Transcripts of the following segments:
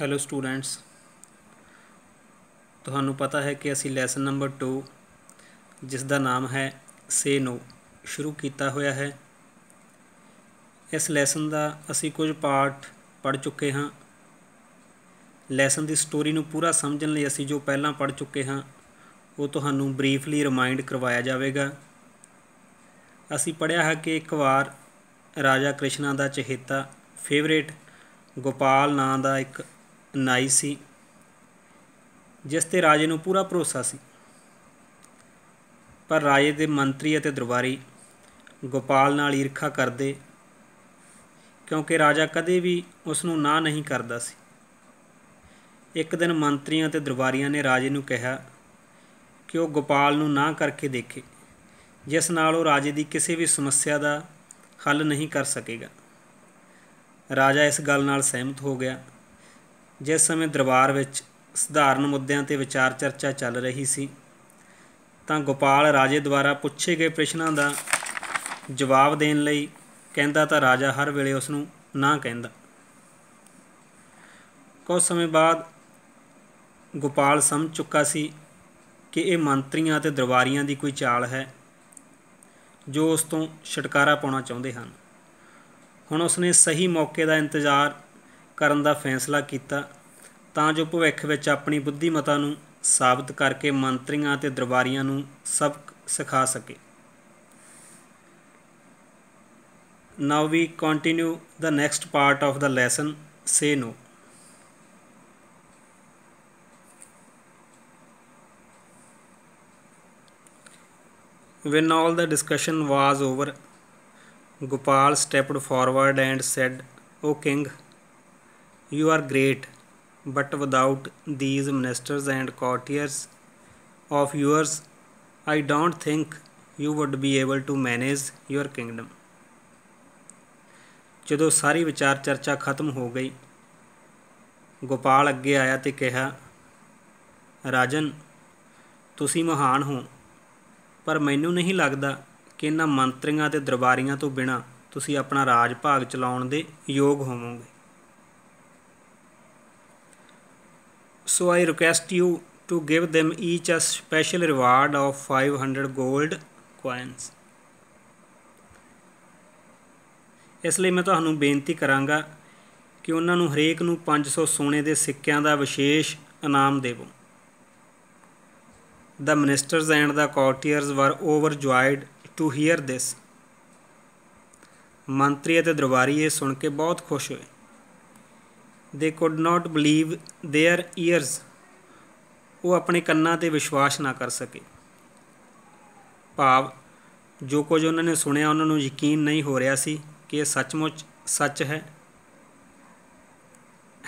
Hello students, ਤੁਹਾਨੂੰ ਪਤਾ ਹੈ ਕਿ ਅਸੀਂ ਲੈਸਨ ਨੰਬਰ 2 ਜਿਸ ਦਾ ਨਾਮ ਹੈ ਸੇ ਨੋ ਸ਼ੁਰੂ ਕੀਤਾ ਹੋਇਆ ਹੈ। ਇਸ ਲੈਸਨ ਦਾ ਅਸੀਂ ਕੁਝ ਪਾਰਟ ਪੜ੍ਹ ਚੁੱਕੇ ਹਾਂ। ਲੈਸਨ ਦੀ ਸਟੋਰੀ ਨੂੰ ਪੂਰਾ ਸਮਝਣ ਲਈ ਅਸੀਂ ਜੋ ਪਹਿਲਾਂ ਪੜ੍ਹ ਚੁੱਕੇ ਹਾਂ ਉਹ ਤੁਹਾਨੂੰ ਬਰੀਫਲੀ ਰਿਮਾਈਂਡ ਕਰਵਾਇਆ ਜਾਵੇਗਾ। ਅਸੀਂ ਪੜ੍ਹਿਆ ਹੈ ਕਿ ਇੱਕ ਵਾਰ ਰਾਜਾ ਕ੍ਰਿਸ਼ਨਾ ਦਾ ਚਹੇਤਾ ਫੇਵਰੇਟ ਗੋਪਾਲ ਨਾਂ ਦਾ ਇੱਕ ਨਾਈ ਸੀ ਜਿਸ 'ਤੇ ਰਾਜੇ ਨੂੰ ਪੂਰਾ ਭਰੋਸਾ ਸੀ। ਪਰ ਰਾਜੇ ਦੇ ਮੰਤਰੀ ਅਤੇ ਦਰਬਾਰੀ ਗੋਪਾਲ ਨਾਲ ਈਰਖਾ ਕਰਦੇ ਕਿਉਂਕਿ ਰਾਜਾ ਕਦੇ ਵੀ ਉਸ ਨੂੰ ਨਾ ਨਹੀਂ ਕਰਦਾ ਸੀ। ਇੱਕ ਦਿਨ ਮੰਤਰੀਆਂ ਅਤੇ ਦਰਬਾਰੀਆਂ ਨੇ ਰਾਜੇ ਨੂੰ ਕਿਹਾ ਕਿ ਉਹ ਗੋਪਾਲ ਨੂੰ ਨਾ ਕਰਕੇ ਦੇਖੇ, ਜਿਸ ਨਾਲ ਉਹ ਰਾਜੇ ਦੀ ਕਿਸੇ ਵੀ ਸਮੱਸਿਆ ਦਾ ਹੱਲ ਨਹੀਂ ਕਰ ਸਕੇਗਾ। ਰਾਜਾ ਇਸ ਗੱਲ ਨਾਲ ਸਹਿਮਤ ਹੋ ਗਿਆ। ਜਿਸ ਸਮੇਂ ਦਰਬਾਰ ਵਿੱਚ ਸਧਾਰਨ ਮੁੱਦਿਆਂ 'ਤੇ ਵਿਚਾਰ ਚਰਚਾ ਚੱਲ ਰਹੀ ਸੀ ਤਾਂ ਗੋਪਾਲ ਰਾਜੇ ਦੁਆਰਾ ਪੁੱਛੇ ਗਏ ਪ੍ਰਸ਼ਨਾਂ ਦਾ ਜਵਾਬ ਦੇਣ ਲਈ ਕਹਿੰਦਾ ਤਾਂ ਰਾਜਾ ਹਰ ਵੇਲੇ ਉਸ ਨੂੰ ਨਾ ਕਹਿੰਦਾ। ਕੁਝ ਸਮੇਂ ਬਾਅਦ ਗੋਪਾਲ ਸਮਝ ਚੁੱਕਾ ਸੀ ਕਿ ਇਹ ਮੰਤਰੀਆਂ ਅਤੇ ਦਰਬਾਰੀਆਂ ਦੀ ਕੋਈ ਚਾਲ ਹੈ ਜੋ ਉਸ ਤੋਂ ਛੁਟਕਾਰਾ ਪਾਉਣਾ ਚਾਹੁੰਦੇ ਹਨ। ਹੁਣ ਉਸਨੇ ਸਹੀ ਮੌਕੇ ਦਾ ਇੰਤਜ਼ਾਰ ਕਰਨ ਦਾ ਫੈਸਲਾ ਕੀਤਾ ਤਾਂ ਜੋ ਭਵਿੱਖ ਵਿੱਚ ਆਪਣੀ ਬੁੱਧੀਮਤਾ ਨੂੰ ਸਾਬਤ ਕਰਕੇ ਮੰਤਰੀਆਂ ਅਤੇ ਦਰਬਾਰੀਆਂ ਨੂੰ ਸਬਕ ਸਿਖਾ ਸਕੇ। Now we continue the next part of the lesson say no. When all the discussion was over, Gopal stepped forward and said, "O king, you are great, but without these ministers and courtiers of yours, I don't think you would be able to manage your kingdom." ਜਦੋਂ ਸਾਰੀ ਵਿਚਾਰ ਚਰਚਾ ਖਤਮ ਹੋ ਗਈ, ਗੋਪਾਲ ਅੱਗੇ ਆਇਆ ਤੇ ਕਿਹਾ, ਰਾਜਨ, ਤੁਸੀਂ ਮਹਾਨ ਹੋ, ਪਰ ਮੈਨੂੰ ਨਹੀਂ ਲੱਗਦਾ ਕਿ ਇਹਨਾਂ ਮੰਤਰੀਆਂ ਅਤੇ ਦਰਬਾਰੀਆਂ ਤੋਂ ਬਿਨਾਂ ਤੁਸੀਂ ਆਪਣਾ ਰਾਜ ਭਾਗ ਚਲਾਉਣ ਦੇ ਯੋਗ ਹੋਵੋਗੇ। So I request you to give them each a special reward of 500 gold coins। ਇਸ ਲਈ ਮੈਂ ਤੁਹਾਨੂੰ ਬੇਨਤੀ ਕਰਾਂਗਾ ਕਿ ਉਹਨਾਂ ਨੂੰ ਹਰੇਕ ਨੂੰ 500 ਸੋਨੇ ਦੇ ਸਿੱਕਿਆਂ ਦਾ ਵਿਸ਼ੇਸ਼ ਇਨਾਮ ਦੇਵੋ। The ministers and the courtiers were overjoyed to hear this। ਮੰਤਰੀ ਅਤੇ ਦਰਬਾਰੀ ਇਹ ਸੁਣ ਕੇ ਬਹੁਤ ਖੁਸ਼ ਹੋਏ। They could not believe their ears। ਉਹ ਆਪਣੇ ਕੰਨਾਂ 'ਤੇ ਵਿਸ਼ਵਾਸ ਨਾ ਕਰ ਸਕੇ। ਭਾਵ ਜੋ ਕੁਝ ਉਹਨਾਂ ਨੇ ਸੁਣਿਆ ਉਹਨਾਂ ਨੂੰ ਯਕੀਨ ਨਹੀਂ ਹੋ ਰਿਹਾ ਸੀ ਕਿ ਇਹ ਸੱਚਮੁੱਚ ਸੱਚ ਹੈ।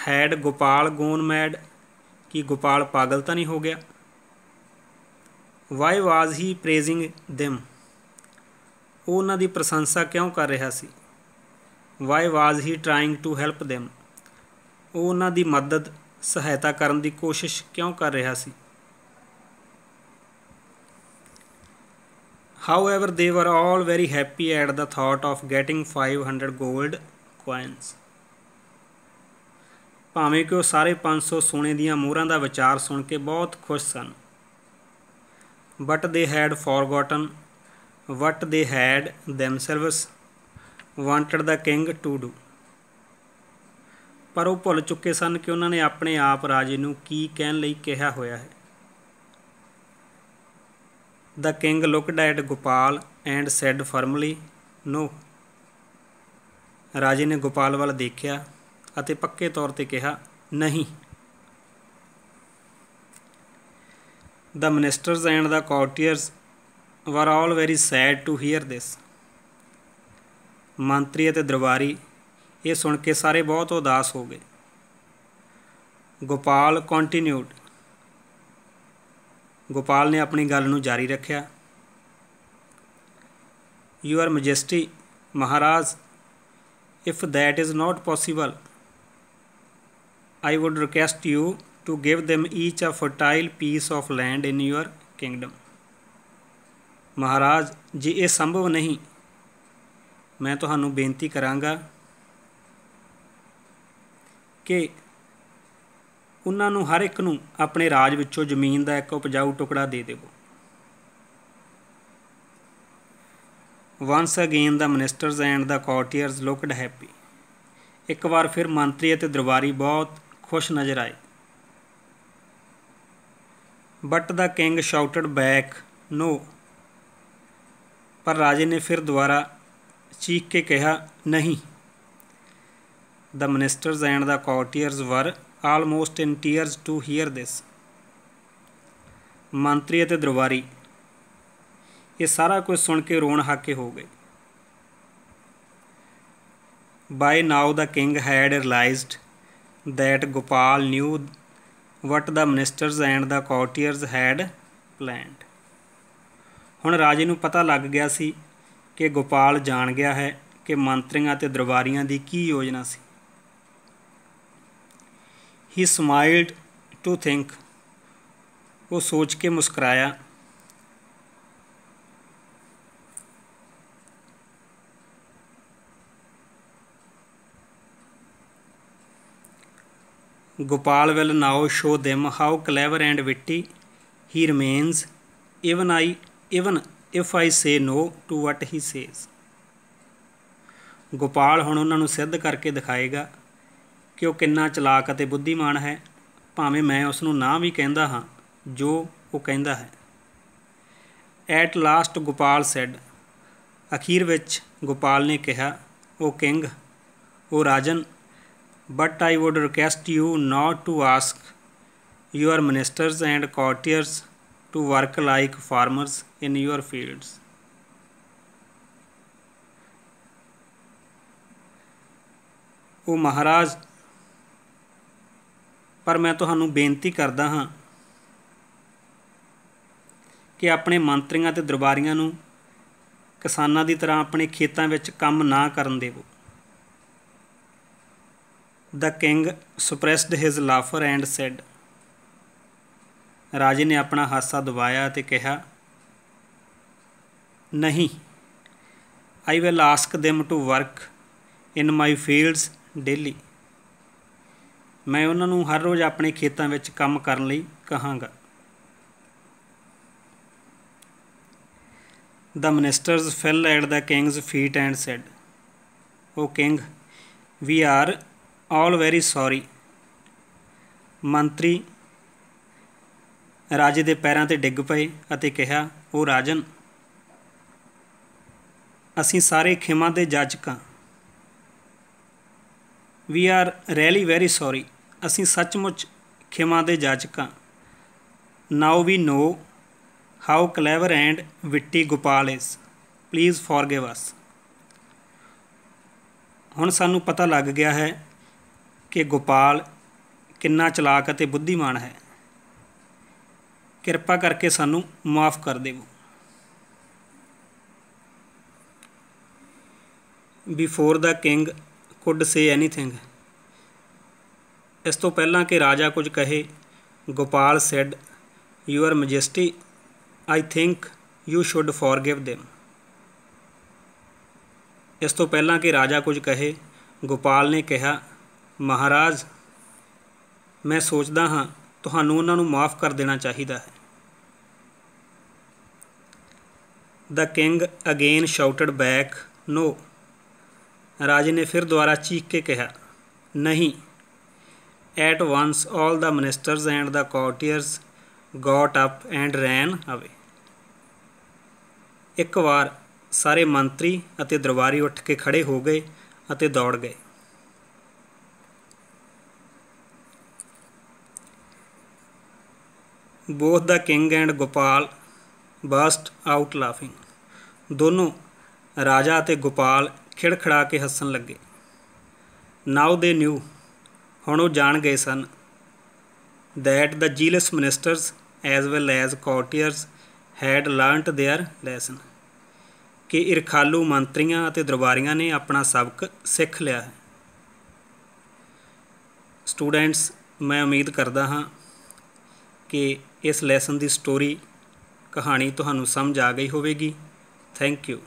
Had Gopal gone mad? ਕੀ ਗੋਪਾਲ ਪਾਗਲ ਤਾਂ ਨਹੀਂ ਹੋ ਗਿਆ? Why was he praising them? ਉਹ ਉਹਨਾਂ ਦੀ ਪ੍ਰਸ਼ੰਸਾ ਕਿਉਂ ਕਰ ਰਿਹਾ ਸੀ? Why was he trying to help them? ਉਹ ਉਹਨਾਂ ਦੀ ਮਦਦ ਸਹਾਇਤਾ ਕਰਨ ਦੀ ਕੋਸ਼ਿਸ਼ ਕਿਉਂ ਕਰ ਰਿਹਾ ਸੀ? However, they were all very happy at the thought of getting 500 gold coins। ਭਾਵੇਂ ਕਿ ਉਹ ਸਾਰੇ 500 ਸੋਨੇ ਦੀਆਂ ਮੋਹਰਾਂ ਦਾ ਵਿਚਾਰ ਸੁਣ ਕੇ ਬਹੁਤ ਖੁਸ਼ ਸਨ। But they had forgotten what they had themselves wanted the king to do। ਪਰ ਉਹ ਭੁੱਲ ਚੁੱਕੇ ਸਨ ਕਿ ਉਹਨਾਂ ਨੇ ਆਪਣੇ ਆਪ ਰਾਜੇ ਨੂੰ ਕੀ ਕਹਿਣ ਲਈ ਕਿਹਾ ਹੋਇਆ ਹੈ। The king looked at Gopal and said firmly, "No।" ਰਾਜੇ ਨੇ ਗੋਪਾਲ ਵੱਲ ਦੇਖਿਆ ਅਤੇ ਪੱਕੇ ਤੌਰ 'ਤੇ ਕਿਹਾ, ਨਹੀਂ। The ministers and the courtiers were all very sad to hear this। ਮੰਤਰੀ ਅਤੇ ਦਰਬਾਰੀ ਇਹ ਸੁਣ ਕੇ ਸਾਰੇ ਬਹੁਤ ਉਦਾਸ ਹੋ ਗਏ। ਗੋਪਾਲ ਕੰਟੀਨਿਊਡ। ਗੋਪਾਲ ਨੇ ਆਪਣੀ ਗੱਲ ਨੂੰ ਜਾਰੀ ਰੱਖਿਆ। Your Majesty, Maharaj, if that is not possible, I would request you to give them each a fertile piece of land in your kingdom। ਮਹਾਰਾਜ, ਜੇ ਇਹ ਸੰਭਵ ਨਹੀਂ, ਮੈਂ ਤੁਹਾਨੂੰ ਬੇਨਤੀ ਕਰਾਂਗਾ ਕਿ ਉਹਨਾਂ ਨੂੰ ਹਰ ਇੱਕ ਨੂੰ ਆਪਣੇ ਰਾਜ ਵਿੱਚੋਂ ਜ਼ਮੀਨ ਦਾ ਇੱਕ ਉਪਜਾਊ ਟੁਕੜਾ ਦੇ ਦੇਵੋ। Once again the ministers and the courtiers looked happy. ਇੱਕ ਵਾਰ ਫਿਰ ਮੰਤਰੀ ਅਤੇ ਦਰਬਾਰੀ ਬਹੁਤ ਖੁਸ਼ ਨਜ਼ਰ ਆਏ। ਬਟ ਦਾ ਕਿੰਗ ਸ਼ਾਊਟਡ ਬੈਕ ਨੋ। ਪਰ ਰਾਜੇ ਨੇ ਫਿਰ ਦੁਬਾਰਾ ਚੀਖ ਕੇ ਕਿਹਾ ਨਹੀਂ। ਦ ministers and the courtiers were almost in tears to hear this. ਮੰਤਰੀ ਅਤੇ ਦਰਬਾਰੀ ਇਹ ਸਾਰਾ ਕੁਝ ਸੁਣ ਕੇ ਰੋਣ ਹਾਕੇ ਹੋ ਗਏ। By now the king had realised that Gopal knew what the ministers and the courtiers had planned. ਹੁਣ ਰਾਜੇ ਨੂੰ ਪਤਾ ਲੱਗ ਗਿਆ ਸੀ ਕਿ ਗੋਪਾਲ ਜਾਣ ਗਿਆ ਹੈ ਕਿ ਮੰਤਰੀਆਂ ਅਤੇ ਦਰਬਾਰੀਆਂ ਦੀ ਕੀ ਯੋਜਨਾ ਸੀ। ਹੀ ਸਮਾਈਲਡ ਟੂ ਥਿੰਕ। ਉਹ ਸੋਚ ਕੇ ਮੁਸਕਰਾਇਆ Gopal will now show them how clever and witty he remains even if I say no to what he says। Gopal ਹੁਣ ਉਹਨਾਂ ਨੂੰ ਸਿੱਧ ਕਰਕੇ ਦਿਖਾਏਗਾ ਕਿ ਉਹ ਕਿੰਨਾ ਚਲਾਕ ਅਤੇ ਬੁੱਧੀਮਾਨ ਹੈ, ਭਾਵੇਂ ਮੈਂ ਉਸ ਨੂੰ ਨਾ ਵੀ ਕਹਿੰਦਾ ਹਾਂ ਜੋ ਉਹ ਕਹਿੰਦਾ ਹੈ। At last Gopal said. ਅਖੀਰ ਵਿੱਚ ਗੋਪਾਲ ਨੇ ਕਿਹਾ, ਉਹ ਕਿੰਗ, ਉਹ ਰਾਜਨ, but I would request you not to ask your ministers and courtiers to work like farmers in your fields। ਉਹ ਮਹਾਰਾਜ, ਪਰ ਮੈਂ ਤੁਹਾਨੂੰ ਬੇਨਤੀ ਕਰਦਾ ਹਾਂ ਕਿ ਆਪਣੇ ਮੰਤਰੀਆਂ ਅਤੇ ਦਰਬਾਰੀਆਂ ਨੂੰ ਕਿਸਾਨਾਂ ਦੀ ਤਰ੍ਹਾਂ ਆਪਣੇ ਖੇਤਾਂ ਵਿੱਚ ਕੰਮ ਨਾ ਕਰਨ ਦੇਵੋ। The king suppressed his laughter and said। ਰਾਜੇ ਨੇ ਆਪਣਾ ਹਾਸਾ ਦਬਾਇਆ ਅਤੇ ਕਿਹਾ, ਨਹੀਂ। I will ask them to work in my fields daily। ਮੈਂ ਉਹਨਾਂ ਨੂੰ ਹਰ ਰੋਜ਼ ਆਪਣੇ ਖੇਤਾਂ ਵਿੱਚ ਕੰਮ ਕਰਨ ਲਈ ਕਹਾਂਗਾ। The ministers fell at the king's feet and said, O king, we are all very sorry। ਮੰਤਰੀ ਰਾਜੇ ਦੇ ਪੈਰਾਂ 'ਤੇ ਡਿੱਗ ਪਏ ਅਤੇ ਕਿਹਾ, ਉਹ ਰਾਜਨ, ਅਸੀਂ ਸਾਰੇ ਖਿਮਾ ਦੇ ਜਾਚਕ ਹਾਂ। We are really very sorry. ਅਸੀਂ ਸੱਚਮੁੱਚ ਖਿਮਾ ਦੇ ਜਾਚਕ ਹਾਂ। Now we know how clever and witty Gopal is. Please forgive us. ਹੁਣ ਸਾਨੂੰ ਪਤਾ ਲੱਗ ਗਿਆ ਹੈ ਕਿ ਗੋਪਾਲ ਕਿੰਨਾ ਚਲਾਕ ਅਤੇ ਬੁੱਧੀਮਾਨ ਹੈ। ਕਿਰਪਾ ਕਰਕੇ ਸਾਨੂੰ ਮੁਆਫ਼ ਕਰ ਦੇਵੋ। Before the king could say anything. ਇਸ ਤੋਂ ਪਹਿਲਾਂ ਕਿ ਰਾਜਾ ਕੁਝ ਕਹੇ, Gopal said, your majesty, I think you should forgive them. ਇਸ ਤੋਂ ਪਹਿਲਾਂ ਕਿ ਰਾਜਾ ਕੁਝ ਕਹੇ, ਗੋਪਾਲ ਨੇ ਕਿਹਾ, ਮਹਾਰਾਜ, ਮੈਂ ਸੋਚਦਾ ਹਾਂ ਤੁਹਾਨੂੰ ਉਹਨਾਂ ਨੂੰ ਮੁਆਫ਼ ਕਰ ਦੇਣਾ ਚਾਹੀਦਾ ਹੈ। The king again shouted back no. ਰਾਜੇ ਨੇ ਫਿਰ ਦੁਬਾਰਾ ਚੀਖ ਕੇ ਕਿਹਾ, ਨਹੀਂ। At once all the ministers and the courtiers got up and ran away. ਇੱਕ ਵਾਰ ਸਾਰੇ ਮੰਤਰੀ ਅਤੇ ਦਰਬਾਰੀ ਉੱਠ ਕੇ ਖੜ੍ਹੇ ਹੋ ਗਏ ਅਤੇ ਦੌੜ ਗਏ। Both the king and Gopal burst out laughing. ਦੋਨੋਂ ਰਾਜਾ ਅਤੇ ਗੋਪਾਲ ਖਿੜਖੜਾ ਕੇ ਹੱਸਣ ਲੱਗੇ। ਨਾਓ ਦੇ ਨਿਊ। ਹੁਣ ਉਹ ਜਾਣ ਗਏ ਸਨ। That the jealous ministers as well as courtiers had learnt their lesson. ਕਿ ਈਰਖਾਲੂ ਮੰਤਰੀਆਂ ਅਤੇ ਦਰਬਾਰੀਆਂ ਨੇ ਆਪਣਾ ਸਬਕ ਸਿੱਖ ਲਿਆ ਹੈ। ਸਟੂਡੈਂਟਸ, ਮੈਂ ਉਮੀਦ ਕਰਦਾ ਹਾਂ ਕਿ ਇਸ ਲੈਸਨ ਦੀ ਸਟੋਰੀ ਕਹਾਣੀ ਤੁਹਾਨੂੰ ਸਮਝ ਆ ਗਈ ਹੋਵੇਗੀ। Thank you.